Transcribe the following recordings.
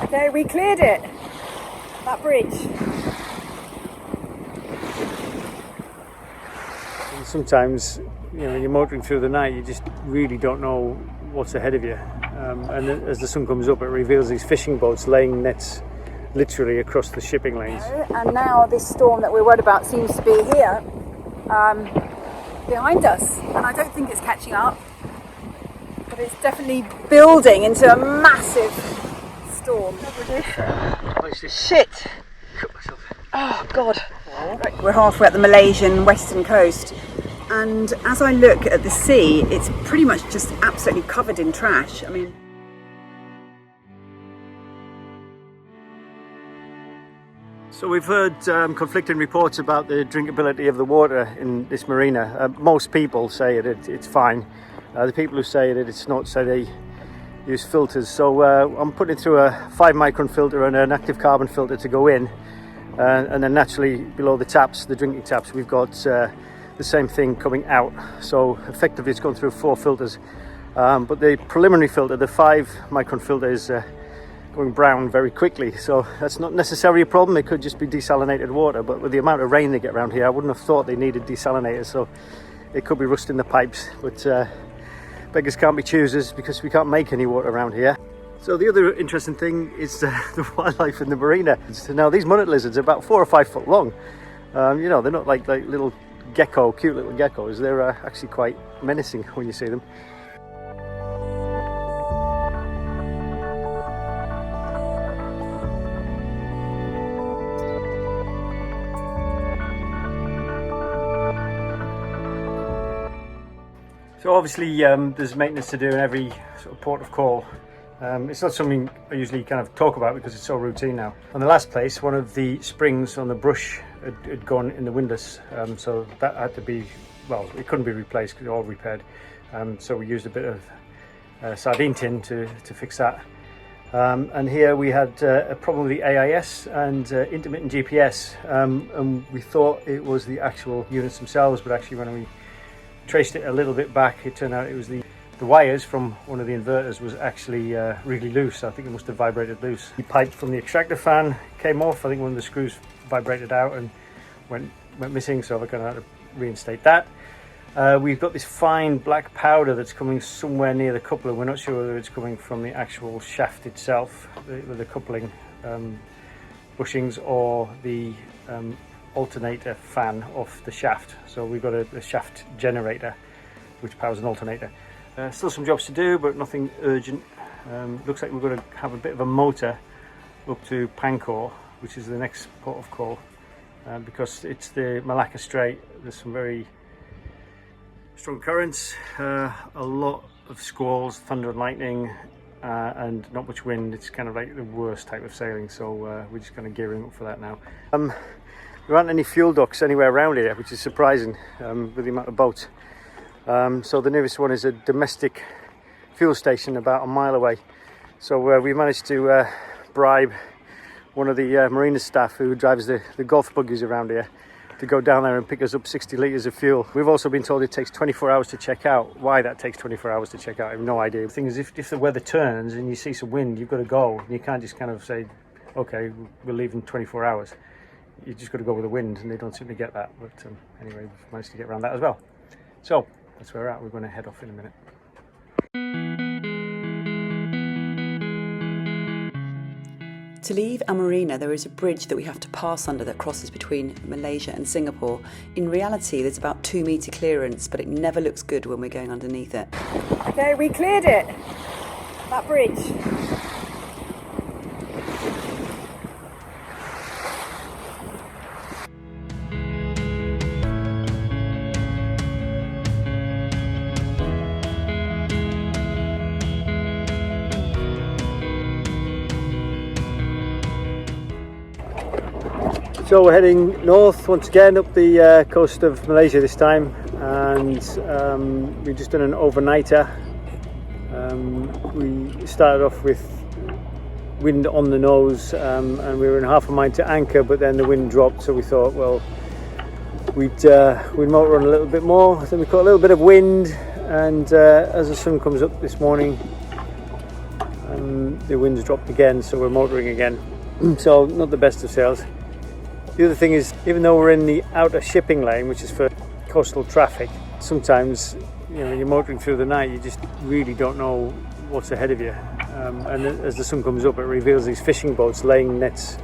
Okay, we cleared it, that bridge. And sometimes, you know, when you're motoring through the night, you just really don't know what's ahead of you. And as the sun comes up, it reveals these fishing boats laying nets literally across the shipping lanes. And now this storm that we're worried about seems to be here, behind us. And I don't think it's catching up, but it's definitely building into a massive storm. Shit! Oh God! Right, we're halfway up the Malaysian western coast, and as I look at the sea, it's pretty much just absolutely covered in trash. I mean, so we've heard conflicting reports about the drinkability of the water in this marina. Most people say it's fine. The people who say that it's not say they use filters. So I'm putting it through a 5 micron filter and an active carbon filter to go in. And then naturally below the taps, the drinking taps, we've got the same thing coming out. So effectively it's gone through 4 filters. But the preliminary filter, the 5 micron filter, is going brown very quickly. So that's not necessarily a problem. It could just be desalinated water. But with the amount of rain they get around here, I wouldn't have thought they needed desalinators. So it could be rust in the pipes. But beggars can't be choosers, because we can't make any water around here. So the other interesting thing is the wildlife in the marina. So now these monnet lizards are about 4 or 5 foot long. You know, they're not like little gecko, cute little geckos. They're actually quite menacing when you see them. So obviously there's maintenance to do in every sort of port of call. It's not something I usually kind of talk about because it's so routine now. On the last place, one of the springs on the brush had gone in the windlass, so that had to be, well, it couldn't be replaced because it all repaired. So we used a bit of sardine tin to fix that. And here we had a problem with the AIS and intermittent GPS, and we thought it was the actual units themselves, but actually when we traced it a little bit back, it turned out it was the wires from one of the inverters was actually really loose. I think it must have vibrated loose. The pipe from the extractor fan came off. I think one of the screws vibrated out and went missing, so we're going to have to reinstate that. We've got this fine black powder that's coming somewhere near the coupler. We're not sure whether it's coming from the actual shaft itself, the coupling bushings, or the alternator fan off the shaft. So we've got a shaft generator which powers an alternator. Still some jobs to do, but nothing urgent. Looks like we're going to have a bit of a motor up to Pangkor, which is the next port of call, because it's the Malacca Strait. There's some very strong currents, a lot of squalls, thunder and lightning, and not much wind. It's kind of like the worst type of sailing, so we're just kind of gearing up for that now. There aren't any fuel docks anywhere around here, which is surprising with the amount of boats. So the nearest one is a domestic fuel station about a mile away. So we managed to bribe one of the marina staff who drives the golf buggies around here to go down there and pick us up 60 litres of fuel. We've also been told it takes 24 hours to check out. Why that takes 24 hours to check out, I have no idea. The thing is, if the weather turns and you see some wind, you've got to go. You can't just kind of say, okay, we'll leave in 24 hours. You just got to go with the wind, and they don't seem to get that. But anyway, we've managed to get around that as well. So that's where we're at. We're going to head off in a minute. To leave our marina, there is a bridge that we have to pass under that crosses between Malaysia and Singapore. In reality, there's about 2 metre clearance, but it never looks good when we're going underneath it. Okay, we cleared it, that bridge. So we're heading north once again up the coast of Malaysia this time, and we've just done an overnighter. We started off with wind on the nose, and we were in half a mile to anchor, but then the wind dropped, so we thought, well, we'd motor on a little bit more. Then we caught a little bit of wind, and as the sun comes up this morning, the wind's dropped again, so we're motoring again. So not the best of sails. The other thing is, even though we're in the outer shipping lane, which is for coastal traffic, sometimes you're motoring through the night, you just really don't know what's ahead of you. And as the sun comes up, it reveals these fishing boats laying nets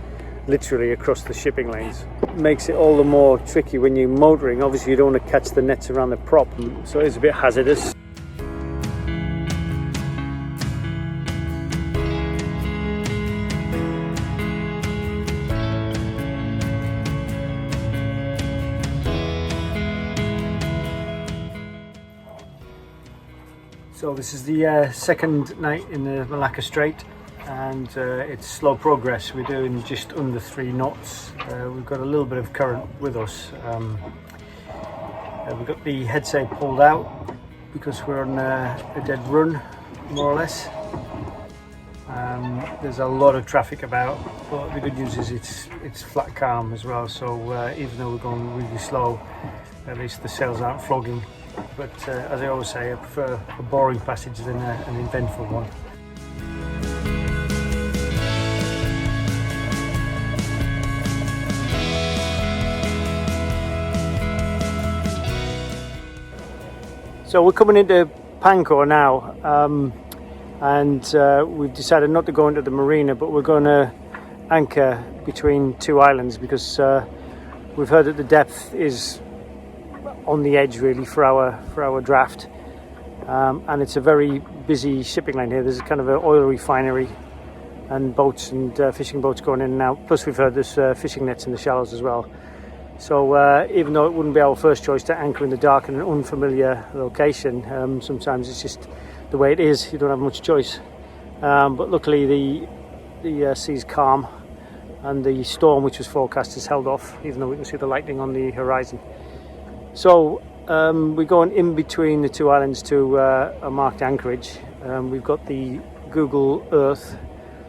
literally across the shipping lanes. It makes it all the more tricky when you're motoring. Obviously you don't want to catch the nets around the prop, so it's a bit hazardous. So this is the second night in the Malacca Strait, and it's slow progress. We're doing just under 3 knots. We've got a little bit of current with us. We've got the headsail pulled out because we're on a dead run, more or less. There's a lot of traffic about, but the good news is it's flat calm as well. So even though we're going really slow, at least the sails aren't flogging. But as I always say, I prefer a boring passage than an eventful one. So we're coming into Pangkor now, and we've decided not to go into the marina, but we're going to anchor between 2 islands because we've heard that the depth is on the edge really for our draft, and it's a very busy shipping lane here. There's kind of an oil refinery and boats and fishing boats going in and out, plus we've heard there's fishing nets in the shallows as well. So even though it wouldn't be our first choice to anchor in the dark in an unfamiliar location, sometimes it's just the way it is. You don't have much choice, but luckily the sea's calm and the storm which was forecast is held off, even though we can see the lightning on the horizon. So we're going in between the 2 islands to a marked anchorage. We've got the Google Earth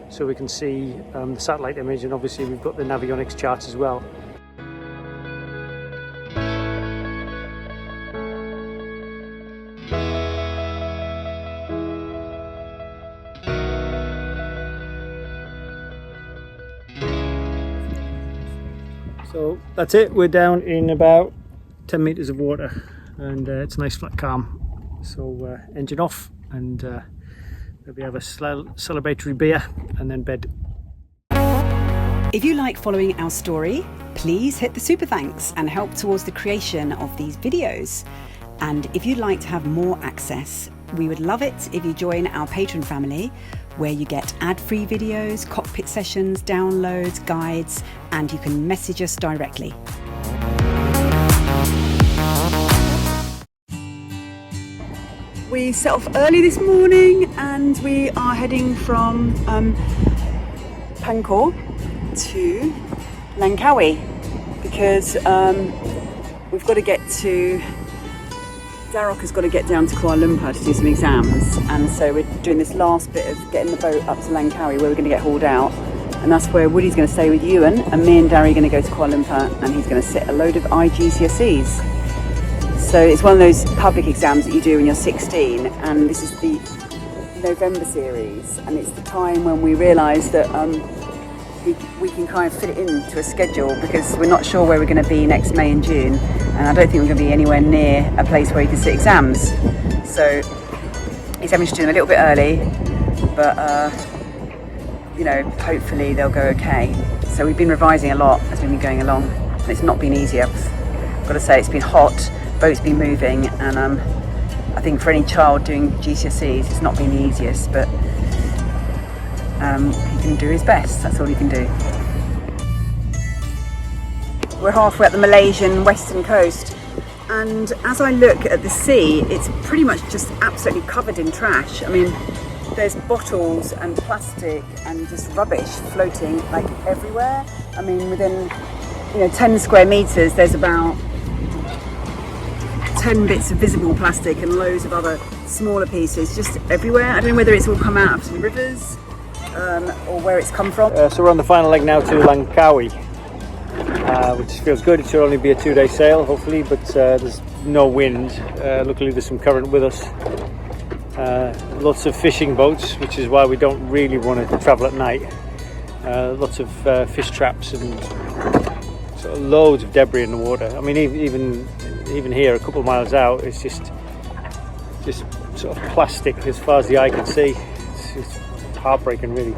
so we can see the satellite image, and obviously we've got the Navionics chart as well. So that's it, we're down in about 10 meters of water, and it's nice flat calm. So engine off, and maybe have a celebratory beer and then bed. If you like following our story, please hit the super thanks and help towards the creation of these videos. And if you'd like to have more access, we would love it if you join our Patreon family, where you get ad-free videos, cockpit sessions, downloads, guides, and you can message us directly. We set off early this morning and we are heading from Pangkor to Langkawi because we've got to get to... Darok has got to get down to Kuala Lumpur to do some exams, and so we're doing this last bit of getting the boat up to Langkawi where we're going to get hauled out, and that's where Woody's going to stay with Ewan, and me and Darry are going to go to Kuala Lumpur and he's going to sit a load of IGCSEs. So it's one of those public exams that you do when you're 16, and this is the November series, and it's the time when we realise that we can kind of fit it into a schedule because we're not sure where we're going to be next May and June, and I don't think we're going to be anywhere near a place where you can sit exams. So he's having to do them a little bit early, but hopefully they'll go okay. So we've been revising a lot as we've been going along, and it's not been easy. I've got to say, it's been hot, boat's been moving, and I think for any child doing GCSEs it's not been the easiest, but he can do his best, that's all he can do. We're halfway up the Malaysian western coast, and as I look at the sea, it's pretty much just absolutely covered in trash. I mean, there's bottles and plastic and just rubbish floating like everywhere. I mean, within 10 square meters there's about 10 bits of visible plastic and loads of other smaller pieces just everywhere. I don't know whether it's all come out of some rivers or where it's come from. So we're on the final leg now to Langkawi, which feels good. It should only be a 2-day sail hopefully, but there's no wind. Luckily there's some current with us, Lots of fishing boats, which is why we don't really want to travel at night. Lots of fish traps and sort of loads of debris in the water. I mean, even here, a couple of miles out, it's just sort of plastic as far as the eye can see. It's heartbreaking, really.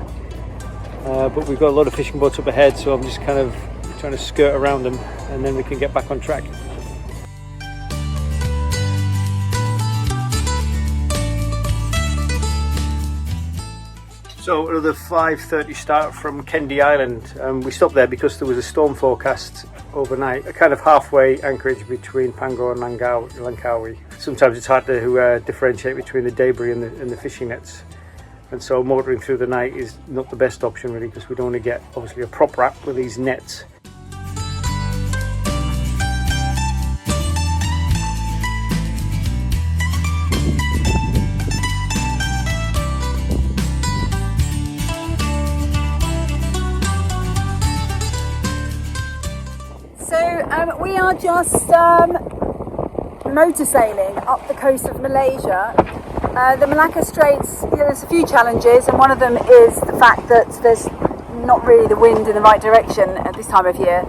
But we've got a lot of fishing boats up ahead, so I'm just kind of trying to skirt around them, and then we can get back on track. So another 5:30 start from Kendi Island. We stopped there because there was a storm forecast overnight, a kind of halfway anchorage between Pangkor and Langkawi. Sometimes it's hard to differentiate between the debris and the fishing nets. And so motoring through the night is not the best option, really, because we don't want to get obviously a prop wrap with these nets. We are just motor sailing up the coast of Malaysia. The Malacca Straits, there's a few challenges, and one of them is the fact that there's not really the wind in the right direction at this time of year,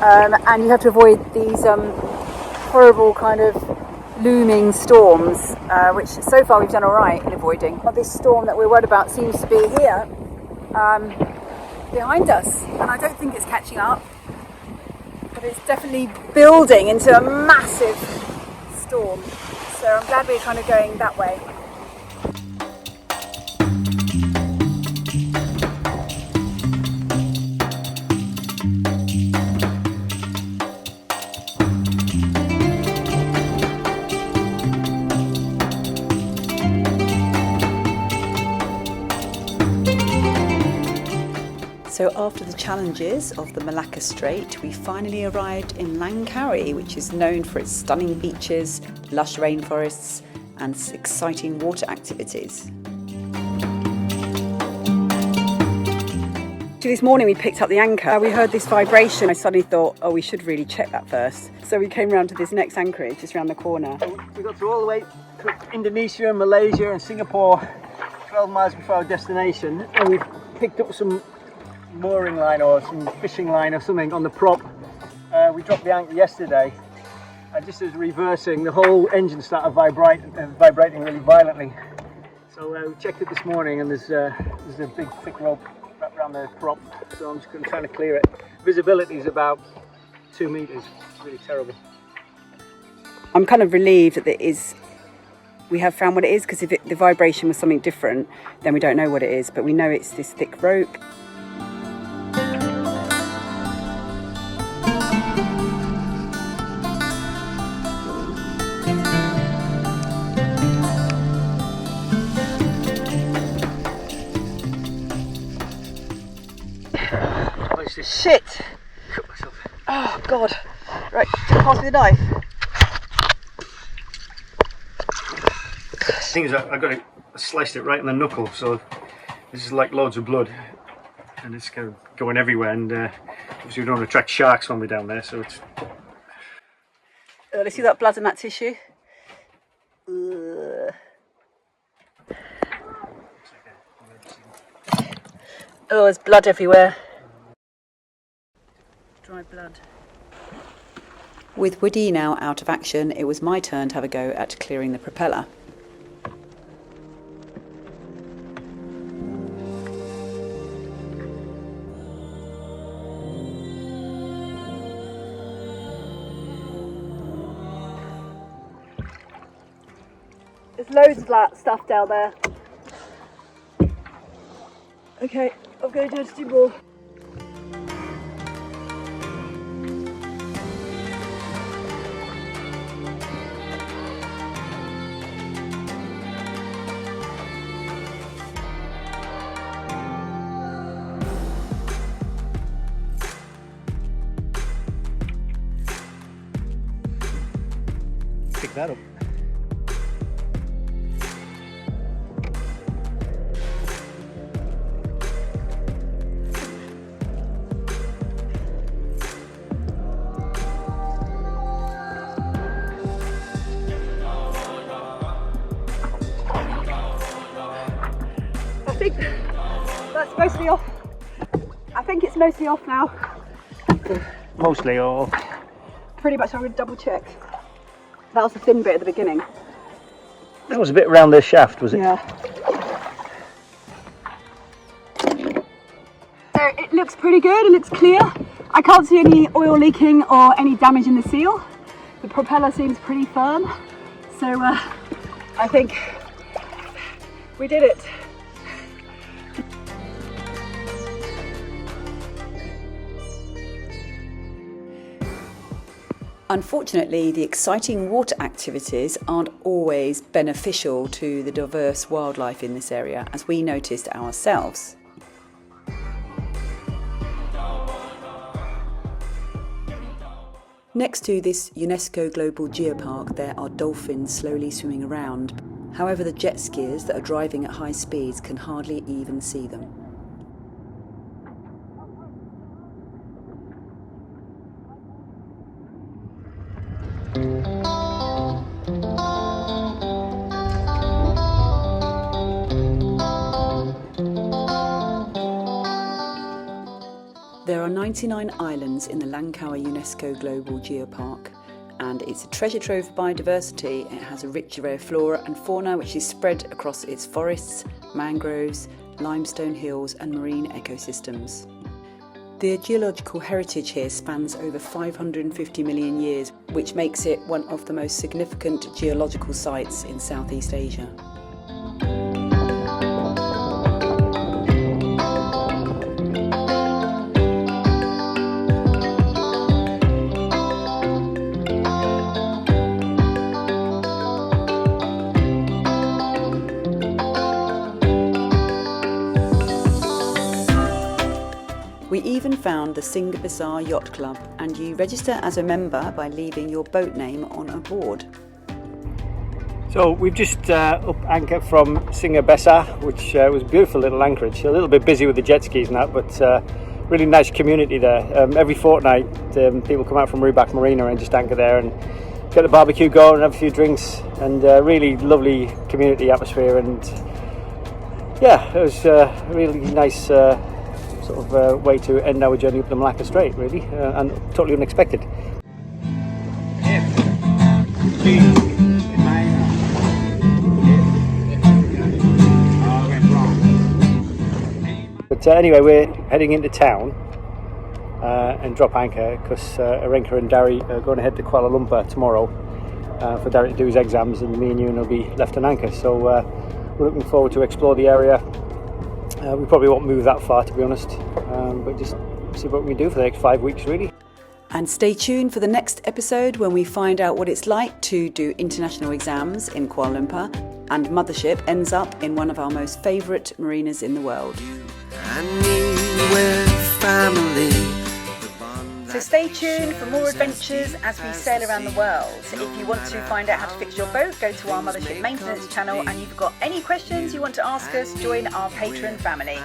and you have to avoid these horrible kind of looming storms, which so far we've done all right in avoiding. Well, this storm that we're worried about seems to be here behind us, and I don't think it's catching up. But it's definitely building into a massive storm. So I'm glad we're kind of going that way. So after the challenges of the Malacca Strait, we finally arrived in Langkawi, which is known for its stunning beaches, lush rainforests and exciting water activities. This morning we picked up the anchor. We heard this vibration. I suddenly thought, oh, we should really check that first. So we came round to this next anchorage just around the corner. We got through all the way to Indonesia, Malaysia and Singapore, 12 miles before our destination, and we've picked up some mooring line or some fishing line or something on the prop. We dropped the anchor yesterday, and just as reversing, the whole engine started vibrating really violently. So we checked it this morning, and there's a big thick rope wrapped around the prop, so I'm just going to try to clear it. Visibility is about 2 meters. It's really terrible. I'm kind of relieved that we have found what it is, because if the vibration was something different, then we don't know what it is, but we know it's this thick rope. Shit! Cut myself. Oh God! Right, pass me the knife. The thing is, I sliced it right in the knuckle, so this is like loads of blood, and it's kind of going everywhere. And obviously, we don't want to attract sharks when we're down there, so it's. Let's see that blood in that tissue. Oh, there's blood everywhere. Dry blood. With Woody now out of action, it was my turn to have a go at clearing the propeller. There's loads of that stuff down there. Okay, I'm going to do more. Pick that up. mostly off. I think it's mostly off now. Mostly, or Pretty much. I would double check. That was the thin bit at the beginning. that was a bit around the shaft, was it? Yeah. So it looks pretty good. It looks clear. I can't see any oil leaking or any damage in the seal. The propeller seems pretty firm. So I think we did it. Unfortunately, the exciting water activities aren't always beneficial to the diverse wildlife in this area, as we noticed ourselves. Next to this UNESCO Global Geopark, there are dolphins slowly swimming around. However, the jet skiers that are driving at high speeds can hardly even see them. There are 99 islands in the Langkawi UNESCO Global Geopark, and it's a treasure trove of biodiversity. It has a rich array of flora and fauna which is spread across its forests, mangroves, limestone hills and marine ecosystems. The geological heritage here spans over 550 million years, which makes it one of the most significant geological sites in Southeast Asia. We even found the Singapore Yacht Club, and you register as a member by leaving your boat name on a board. So we've just up anchor from Singapore, which was a beautiful little anchorage. A little bit busy with the jet skis and that, but really nice community there. Every fortnight people come out from Rubac Marina and just anchor there and get the barbecue going and have a few drinks, and really lovely community atmosphere. And yeah, it was a really nice sort of way to end our journey up the Malacca Strait, really, and totally unexpected. But anyway, we're heading into town and drop anchor because Arenka and Dari are going to head to Kuala Lumpur tomorrow for Dari to do his exams, and me and you will be left on anchor. So we're looking forward to explore the area. We probably won't move that far, to be honest, but just see what we can do for the next 5 weeks, really. And stay tuned for the next episode when we find out what it's like to do international exams in Kuala Lumpur, and Mothership ends up in one of our most favourite marinas in the world. So stay tuned for more adventures as we sail around the world. If you want to find out how to fix your boat, go to our Mothership maintenance channel, and if you've got any questions you want to ask us, join our Patreon family.